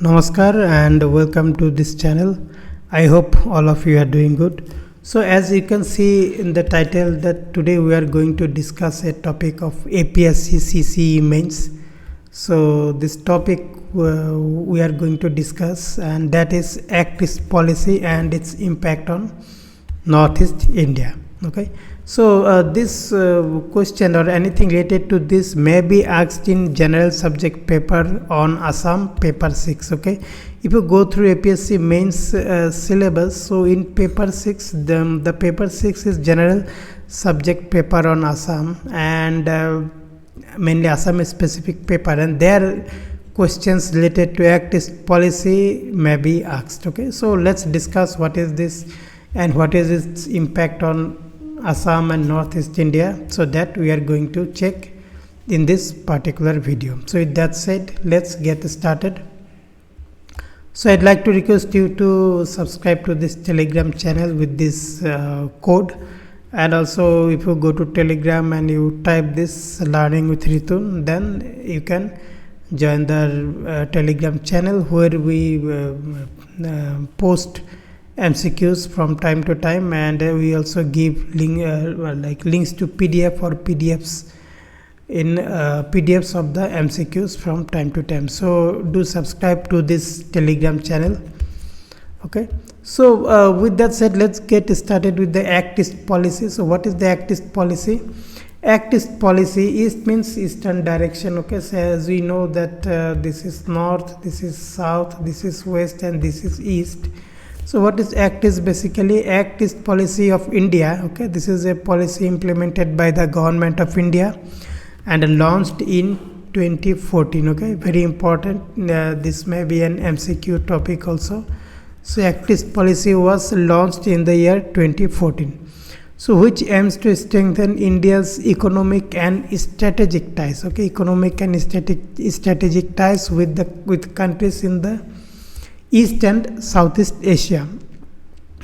Namaskar and welcome to this channel. I hope all of you are doing good. So as you can see in the title that today we are going to discuss a topic of APSC CCE Mains. So this topic we are going to discuss, and that is Act East policy and its impact on Northeast India. Okay. So this question or anything related to this may be asked in general subject paper on Assam paper 6. Okay, if you go through APSC mains syllabus, so in paper 6 the paper 6 is general subject paper on Assam, and mainly Assam specific paper, and there questions related to Act East policy may be asked. Okay, so let's discuss what is this and what is its impact on Assam and Northeast India, so that we are going to check in this particular video. So with that said, let's get started. So I'd like to request you to subscribe to this Telegram channel with this code, and also if you go to Telegram and you type this learning with Ritun, then you can join the Telegram channel where we post MCQs from time to time, and we also give links to PDF or PDFs in PDFs of the MCQs from time to time. So do subscribe to this Telegram channel. Okay, so with that said, let's get started with the Act East policy. So what is the Act East policy? Act East policy, East means eastern direction. Okay, so as we know that this is north, this is south, this is west, and this is east. So what is Act East? Basically, Act East policy of India. Okay, this is a policy implemented by the government of India and launched in 2014. Okay, very important. This may be an MCQ topic also. So Act East policy was launched in the year 2014. So which aims to strengthen India's economic and strategic ties. Okay, economic and strategic ties with countries in the East and Southeast Asia.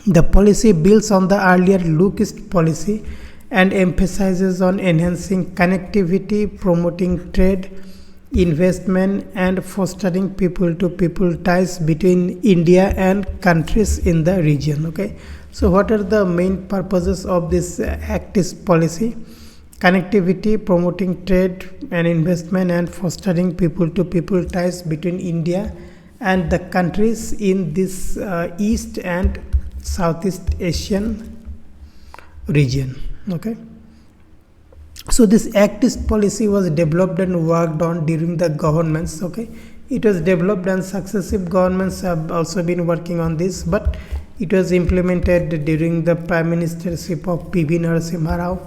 The policy builds on the earlier Look East policy and emphasizes on enhancing connectivity, promoting trade, investment, and fostering people-to-people ties between India and countries in the region. Okay, so what are the main purposes of this Act East policy? Connectivity, promoting trade and investment, and fostering people-to-people ties between India and the countries in this East and Southeast Asian region. Okay, so this Act East policy was developed and worked on during the governments. Okay, it was developed and successive governments have also been working on this, but it was implemented during the prime ministership of P.V. Narasimha Rao.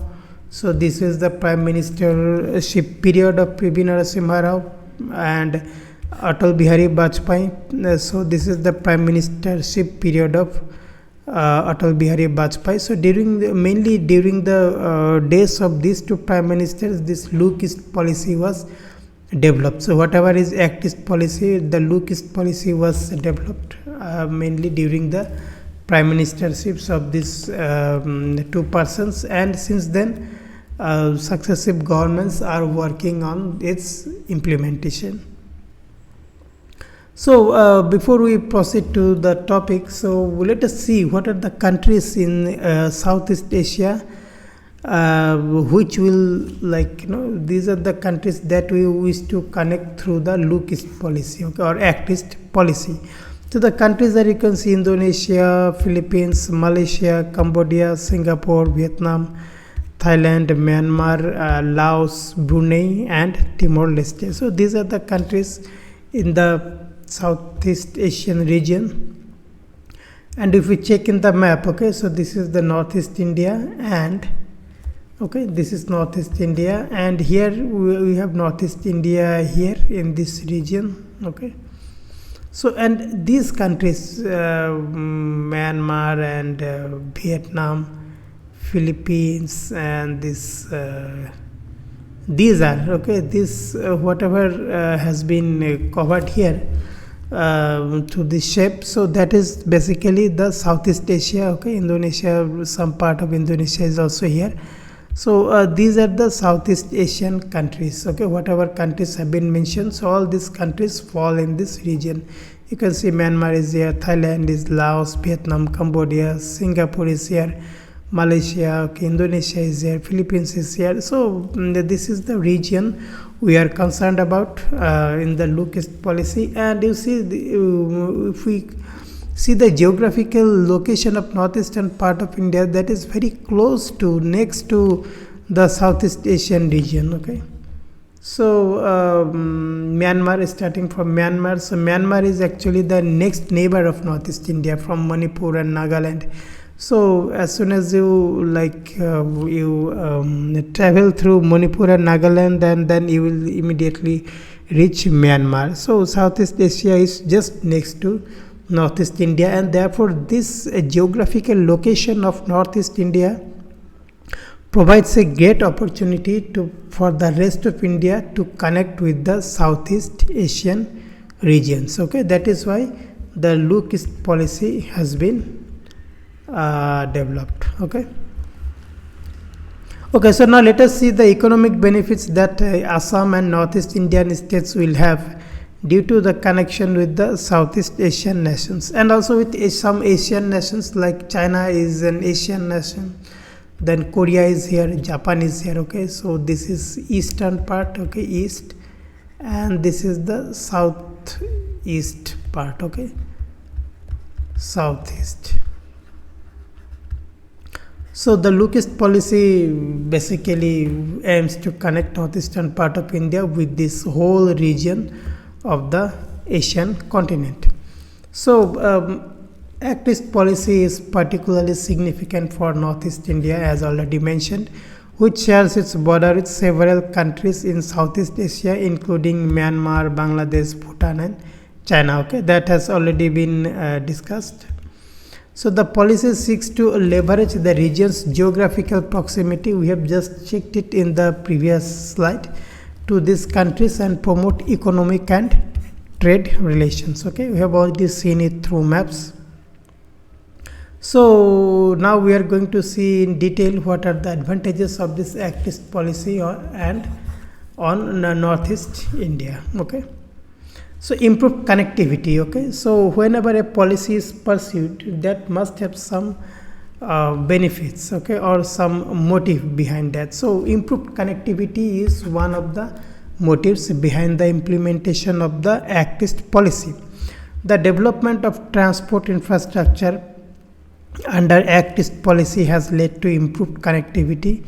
So this is the prime ministership period of P.V. Narasimha Rao and Atal Bihari Vajpayee. So this is the prime ministership period of Atal Bihari Vajpayee. So mainly during the days of these two prime ministers, this Look East policy was developed. So whatever is Act East policy, the Look East policy was developed mainly during the prime ministerships of these two persons, and since then successive governments are working on its implementation. So before we proceed to the topic, so let us see what are the countries in Southeast Asia which will, these are the countries that we wish to connect through the Look East policy, okay, or Act East policy. So the countries that you can see: Indonesia, Philippines, Malaysia, Cambodia, Singapore, Vietnam, Thailand, Myanmar, Laos, Brunei, and Timor-Leste. So these are the countries in the Southeast Asian region. And if we check in the map, okay, so this is the Northeast India, and okay, this is Northeast India, and here we have Northeast India here in this region. Okay, so and these countries, Myanmar and Vietnam, Philippines, and these are okay, this whatever has been covered here to this shape. So that is basically the Southeast Asia. Okay, Indonesia, some part of Indonesia is also here. So these are the Southeast Asian countries. Okay, whatever countries have been mentioned, so all these countries fall in this region. You can see Myanmar is here, Thailand is, Laos, Vietnam, Cambodia, Singapore is here, Malaysia, okay, Indonesia is here, Philippines is here. So this is the region we are concerned about in the look east policy. And you see, if we see the geographical location of northeastern part of India, that is very close to, next to the Southeast Asian region. Okay, so Myanmar, starting from Myanmar, so Myanmar is actually the next neighbor of Northeast India from Manipur and Nagaland. So as soon as you travel through Manipur and Nagaland, and then you will immediately reach Myanmar. So Southeast Asia is just next to Northeast India, and therefore this geographical location of Northeast India provides a great opportunity for the rest of India to connect with the Southeast Asian regions. Okay, that is why the look east policy has been developed. Okay, so now let us see the economic benefits that Assam and Northeast Indian states will have due to the connection with the Southeast Asian nations, and also with some Asian nations, like China is an Asian nation, then Korea is here, Japan is here. Okay, so this is eastern part, okay, east, and this is the southeast part. Okay, southeast. So the look east policy basically aims to connect northeastern part of India with this whole region of the Asian continent. So Act East policy is particularly significant for Northeast India, as already mentioned, which shares its border with several countries in Southeast Asia, including Myanmar, Bangladesh, Bhutan and China. Okay, that has already been discussed. So the policy seeks to leverage the region's geographical proximity, we have just checked it in the previous slide, to these countries and promote economic and trade relations. Okay, we have already seen it through maps. So now we are going to see in detail what are the advantages of this Act East policy and on Northeast India. Okay, so improved connectivity. Okay, so whenever a policy is pursued, that must have some benefits, okay, or some motive behind that. So improved connectivity is one of the motives behind the implementation of the Act East policy. The development of transport infrastructure under Act East policy has led to improved connectivity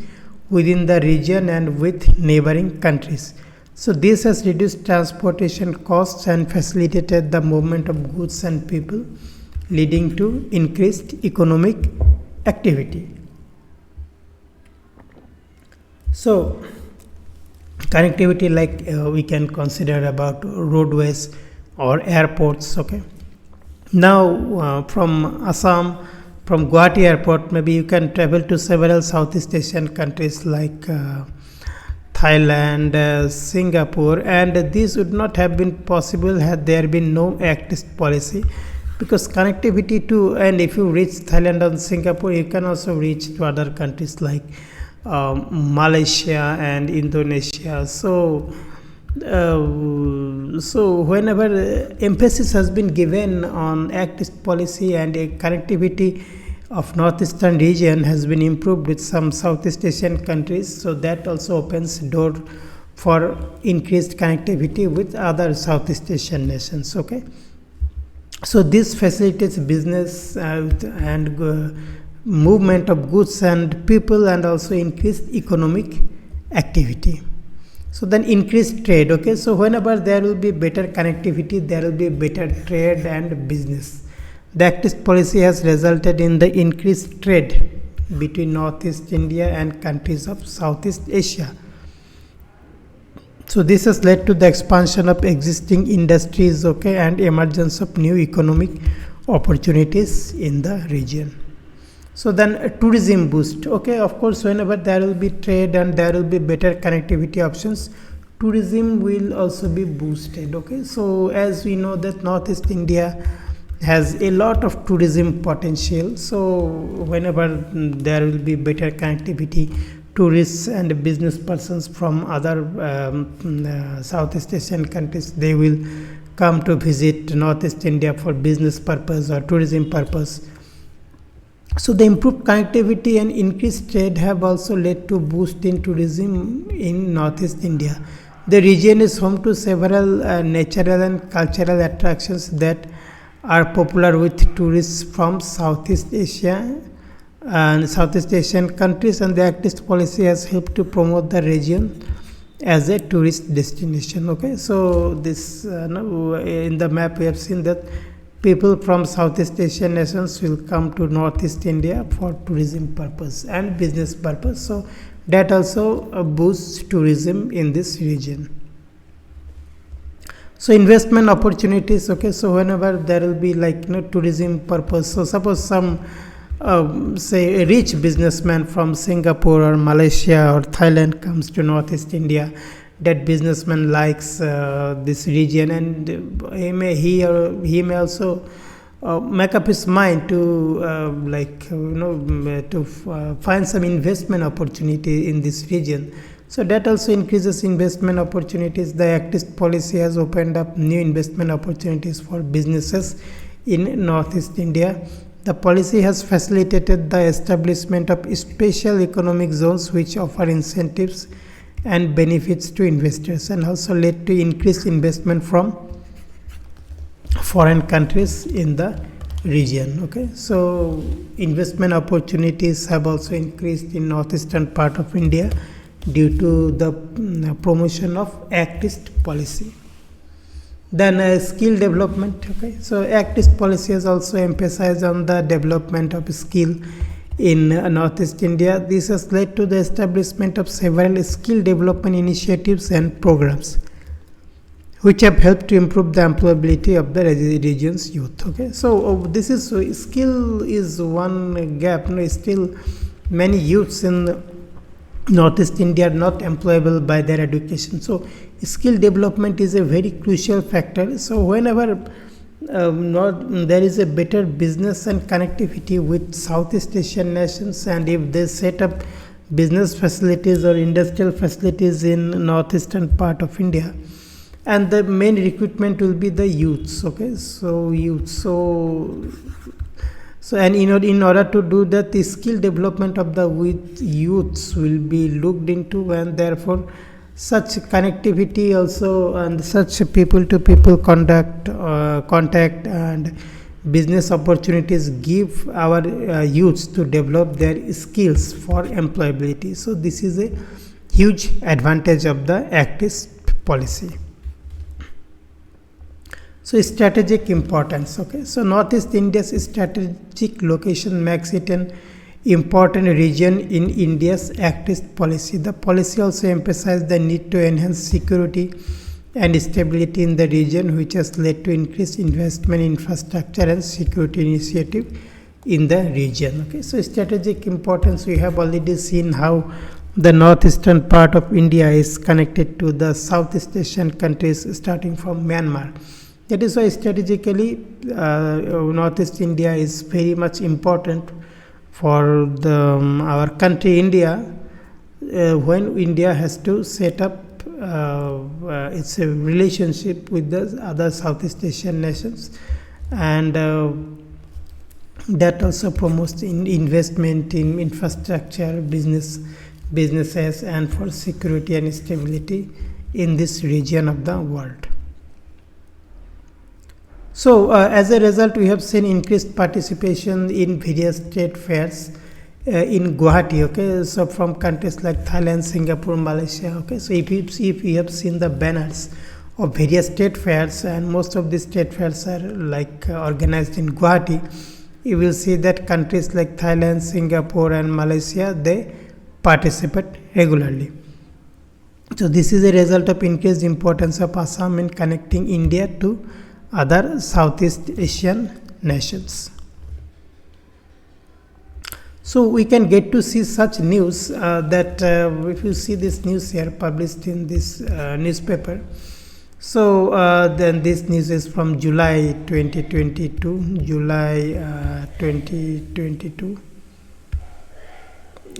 within the region and with neighboring countries. So this has reduced transportation costs and facilitated the movement of goods and people, leading to increased economic activity. So connectivity, like we can consider about roadways or airports. Okay, now from Assam, from Guwahati airport, maybe you can travel to several Southeast Asian countries like Thailand, Singapore, and this would not have been possible had there been no Act East policy, because connectivity to, and if you reach Thailand and Singapore, you can also reach to other countries like Malaysia and Indonesia. So whenever emphasis has been given on Act East policy, and a connectivity of northeastern region has been improved with some Southeast Asian countries, so that also opens door for increased connectivity with other Southeast Asian nations. Okay, so this facilitates business and movement of goods and people, and also increased economic activity. So then increased trade. Okay, so whenever there will be better connectivity, there will be better trade and business. The Act East policy has resulted in the increased trade between Northeast India and countries of Southeast Asia. So this has led to the expansion of existing industries, okay, and emergence of new economic opportunities in the region. So then a tourism boost. Okay, of course, whenever there will be trade and there will be better connectivity options, tourism will also be boosted. Okay, so as we know that Northeast India has a lot of tourism potential, so whenever there will be better connectivity tourists and business persons from other Southeast Asian countries, they will come to visit Northeast India for business purpose or tourism purpose. So the improved connectivity and increased trade have also led to boost in tourism in Northeast India. The region is home to several natural and cultural attractions that are popular with tourists from Southeast Asia and Southeast Asian countries, and the activist policy has helped to promote the region as a tourist destination. Okay, so this in the map we have seen that people from Southeast Asian nations will come to Northeast India for tourism purpose and business purpose. So that also boosts tourism in this region. So investment opportunities. Okay, so whenever there will be tourism purpose, so suppose some say a rich businessman from Singapore or Malaysia or Thailand comes to Northeast India. That businessman likes this region, and he may also make up his mind to find some investment opportunity in this region. So that also increases investment opportunities. The activist policy has opened up new investment opportunities for businesses in Northeast India. The policy has facilitated the establishment of special economic zones which offer incentives and benefits to investors, and also led to increased investment from foreign countries in the region. Okay, so investment opportunities have also increased in northeastern part of India due to the promotion of activist policy. Then skill development. Okay, so activist policy has also emphasized on the development of skill in Northeast India. This has led to the establishment of several skill development initiatives and programs which have helped to improve the employability of the region's youth. Okay, so this is skill is one gap. Still many youths in Northeast India are not employable by their education. So skill development is a very crucial factor. So whenever there is a better business and connectivity with Southeast Asian nations, and if they set up business facilities or industrial facilities in northeastern part of India, and the main recruitment will be the youths. Okay, so youth, so and in order to do that, the skill development of the youths will be looked into, and therefore such connectivity also and such people to people contact and business opportunities give our youths to develop their skills for employability. So this is a huge advantage of the activist policy. So strategic importance. Okay, so Northeast India's strategic location makes it an important region in India's activist policy. The policy also emphasized the need to enhance security and stability in the region, which has led to increased investment in infrastructure and security initiative in the region. Okay, so strategic importance, we have already seen how the northeastern part of India is connected to the Southeast Asian countries starting from Myanmar. That is why strategically Northeast India is very much important for our country India, when India has to set up its a relationship with the other Southeast Asian nations, and that also promotes investment in infrastructure, businesses, and for security and stability in this region of the world. So as a result, we have seen increased participation in various trade fairs in Guwahati. Okay, so from countries like Thailand, Singapore, Malaysia. Okay, so if you have seen the banners of various trade fairs, and most of these trade fairs are organized in Guwahati, you will see that countries like Thailand, Singapore, and Malaysia, they participate regularly. So this is a result of increased importance of Assam in connecting India to other Southeast Asian nations. So we can get to see such news that if you see this news here published in this newspaper, so then this news is from July 2022.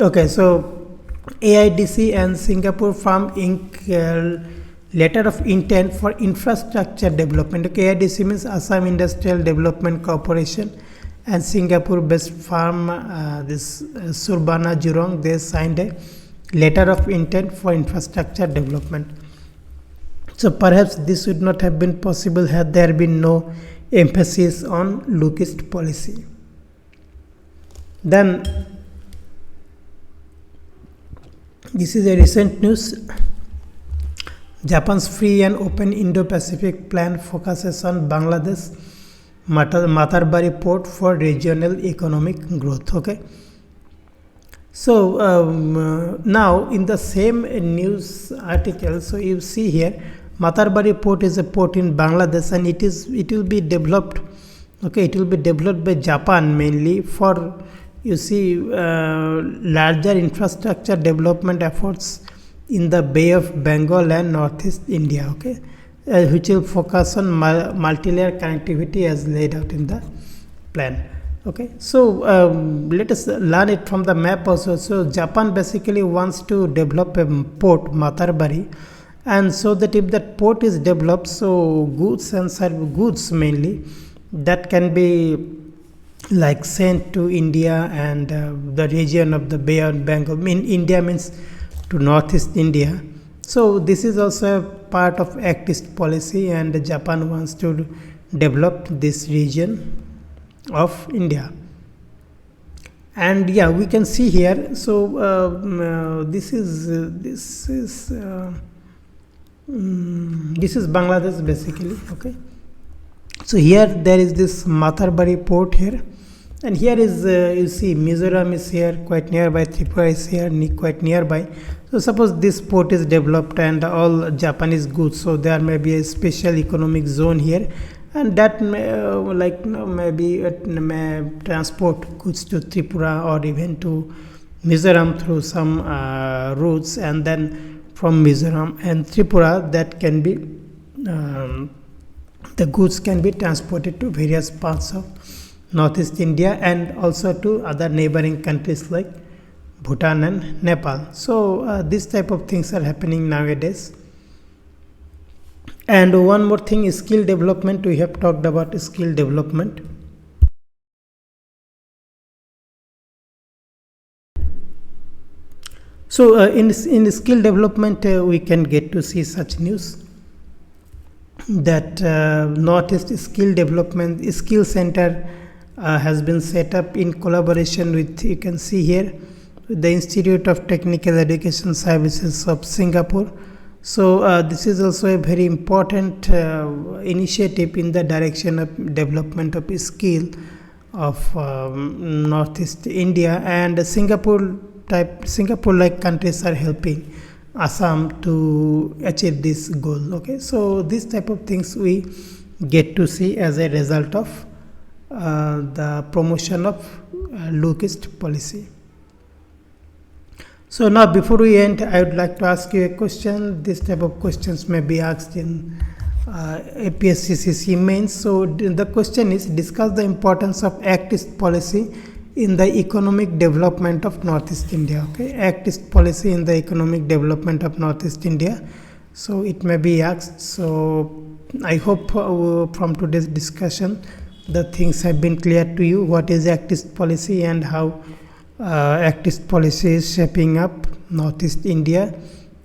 Okay, so AIDC and Singapore firm Inc. Letter of intent for infrastructure development. Okay, AIDC means Assam Industrial Development Corporation, and Singapore-based firm Surbana Jurong. They signed a letter of intent for infrastructure development. So perhaps this would not have been possible had there been no emphasis on Lookist policy. Then this is a recent news. Japan's free and open Indo-Pacific plan focuses on Bangladesh Matarbari port for regional economic growth. Okay. So now in the same news article, so you see here, Matarbari port is a port in Bangladesh, and it will be developed. Okay, it will be developed by Japan mainly for, you see, larger infrastructure development efforts in the Bay of Bengal and Northeast India. Okay, which will focus on multi-layer connectivity as laid out in the plan. Okay, so let us learn it from the map also. So Japan basically wants to develop a port, Matarbari, and so that if that port is developed, so goods and goods mainly that can be like sent to India and the region of the Bay of Bengal. India means to Northeast India. So this is also a part of Act East policy, and Japan wants to develop this region of India. And yeah, we can see here. So this is Bangladesh basically. Okay. So here there is this Matarbari port here, and here is you see Mizoram is here quite nearby, Tripura is here quite nearby. So suppose this port is developed and all Japanese goods, so there may be a special economic zone here, and that may, maybe it may transport goods to Tripura or even to Mizoram through some routes, and then from Mizoram and Tripura that can be the goods can be transported to various parts of Northeast India and also to other neighboring countries like Bhutan and Nepal. So this type of things are happening nowadays. And one more thing is skill development. We have talked about skill development. So in skill development, we can get to see such news that Northeast Skill Development Skill Center has been set up in collaboration with, you can see here, the Institute of Technical Education Services of Singapore. So this is also a very important initiative in the direction of development of skill of Northeast India, and Singapore-like countries are helping Assam to achieve this goal. Okay, so this type of things we get to see as a result of the promotion of Lookist policy. So now before we end, I would like to ask you a question. This type of questions may be asked in APSC CCE Mains. So the question is, discuss the importance of Act East policy in the economic development of Northeast India. Okay, Act East policy in the economic development of Northeast India. So it may be asked. So I hope from today's discussion the things have been clear to you. What is Act East policy and how Act East policy is shaping up Northeast India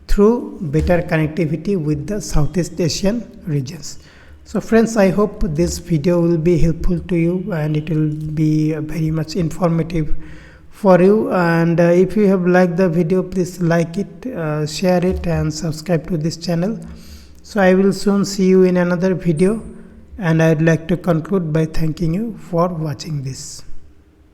through better connectivity with the Southeast Asian regions. So friends, I hope this video will be helpful to you and it will be very much informative for you. And if you have liked the video, please like it, share it and subscribe to this channel. So I will soon see you in another video, and I would like to conclude by thanking you for watching this.